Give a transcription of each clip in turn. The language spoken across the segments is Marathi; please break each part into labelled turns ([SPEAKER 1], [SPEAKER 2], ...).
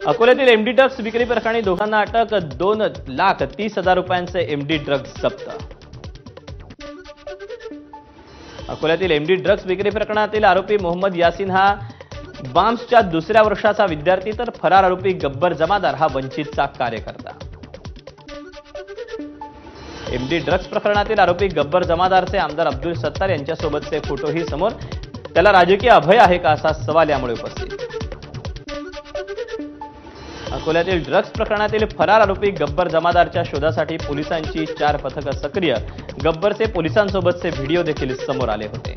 [SPEAKER 1] अकोल्यातील एमडी ड्रग्स विक्री प्रकरणी दोघांना अटक, 2,30,000 रुपयांचे एमडी ड्रग्स जप्त। अकोल्यातील एमडी ड्रग्स विक्री प्रकरणातील आरोपी मोहम्मद यासीन हा बाम्सच्या दुसऱ्या वर्षाचा विद्यार्थी, तर फरार आरोपी गब्बर जमादार हा वंचितचा कार्यकर्ता। एमडी ड्रग्स प्रकरणातील आरोपी गब्बर जमादारचे आमदार अब्दुल सत्तार यांच्यासोबतचे फोटोही समोर। त्याला राजकीय अभय आहे का असा सवाल यामुळे उपस्थित। अकोल्यातील ड्रग्स प्रकरणातील फरार आरोपी गब्बर जमादारच्या शोधासाठी पोलिसांची 4 पथकं सक्रिय। गब्बरचे पोलिसांसोबतचे व्हिडिओ देखील समोर आले होते।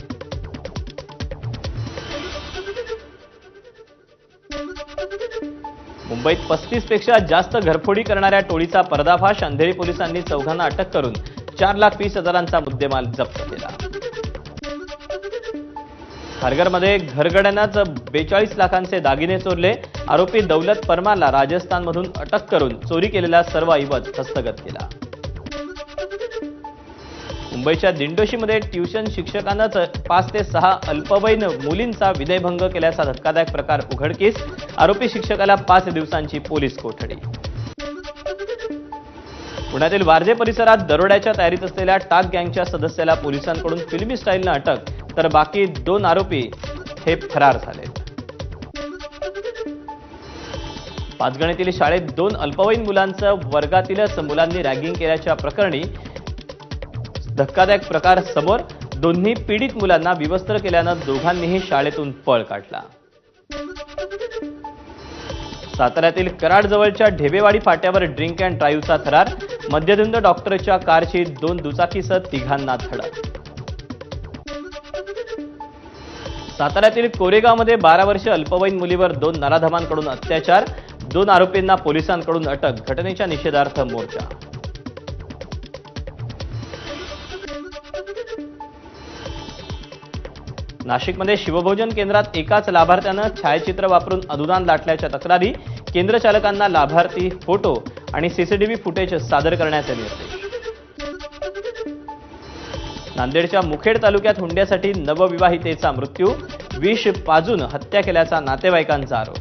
[SPEAKER 1] मुंबईत 35 पेक्षा जास्त घरफोडी करणाऱ्या टोळीचा पर्दाफाश। अंधेरी पोलिसांनी 4घांना अटक करून 4,20,000चा मुद्देमाल जप्त केला। खारघरमध्ये घरगड्यांनाच 42 लाखांचे दागिने चोरले। आरोपी दौलत परमारला राजस्थानमधून अटक करून चोरी केलेला सर्व ऐवज हस्तगत केला। मुंबईच्या दिंडोशीमध्ये ट्युशन शिक्षकांनाच 5 ते 6 अल्पवयीन मुलींचा विनयभंग केल्याचा धक्कादायक प्रकार उघडकीस। आरोपी शिक्षकाला 5 दिवसांची पोलीस कोठडी। पुण्यातील वारजे परिसरात दरोड्याच्या तयारीत असलेल्या टाक गँगच्या सदस्याला पोलिसांकडून फिल्मी स्टाईलनं अटक, तर बाकी 2 आरोपी हे फरार झाले। पाचगणीतील शाळेत 2 अल्पवयीन मुलांचं वर्गातीलच मुलांनी रॅगिंग केल्याच्या प्रकरणी धक्कादायक प्रकार समोर। दोन्ही पीडित मुलांना विवस्त्र केल्यानं दोघांनीही शाळेतून पळ काढला। साताऱ्यातील कराडजवळच्या ढेबेवाडी फाट्यावर ड्रिंक अँड ड्राईव्हचा थरार। मद्यधुंद डॉक्टरच्या कारची 2 दुचाकीसह 3घांना धडक। साताऱ्यातील कोरेगावमध्ये 12 वर्षीय अल्पवयीन मुलीवर 2 नराधमांकडून अत्याचार। 2 आरोपींना पोलिसांकडून अटक। घटनेच्या निषेधार्थ मोर्चा। नाशिकमध्ये शिवभोजन केंद्रात एकाच लाभार्थ्यानं छायाचित्र वापरून अनुदान लाटल्याच्या तक्रारी। केंद्र चालकांना लाभार्थी फोटो आणि सीसीटीव्ही फुटेज सादर करण्याचे निर्देश। नांदेडच्या मुखेड तालुक्यात हुंड्यासाठी नवविवाहितेचा मृत्यू। विष पाजून हत्या केल्याचा नातेवाईकांचा आरोप।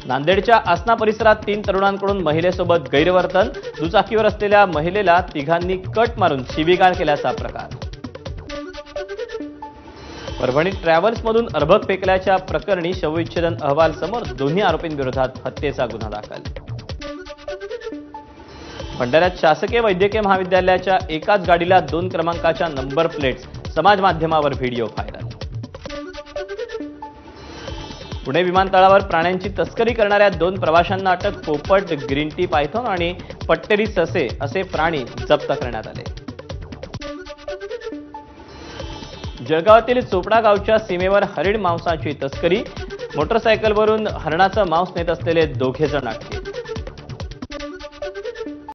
[SPEAKER 1] नांदेडच्या आसना परिसरात 3 तरुणांकडून महिलेसोबत गैरवर्तन। दुचाकीवर असलेल्या महिलेला 3घांनी कट मारून शिवीगाळ केल्याचा प्रकार। परभणीत ट्रॅव्हल्समधून अर्भक फेकल्याच्या प्रकरणी शवविच्छेदन अहवाल समोर। दोन्ही आरोपींविरोधात हत्येचा गुन्हा दाखल। भंडाऱ्यात शासकीय वैद्यकीय महाविद्यालयाच्या एकाच गाडीला 2 क्रमांकाच्या नंबर प्लेट्स। समाज माध्यमावर व्हिडिओ व्हायरल। पुणे विमानतळावर प्राण्यांची तस्करी करणाऱ्या 2 प्रवाशांना अटक। पोपट, ग्रीन टी पायथॉन आणि पट्टेरी ससे असे प्राणी जप्त करण्यात आले। जळगावातील चोपडा गावच्या सीमेवर हरिण मांसाची तस्करी। मोटरसायकलवरून हरणाचं मांस नेत असलेले 2 जण अटकेत।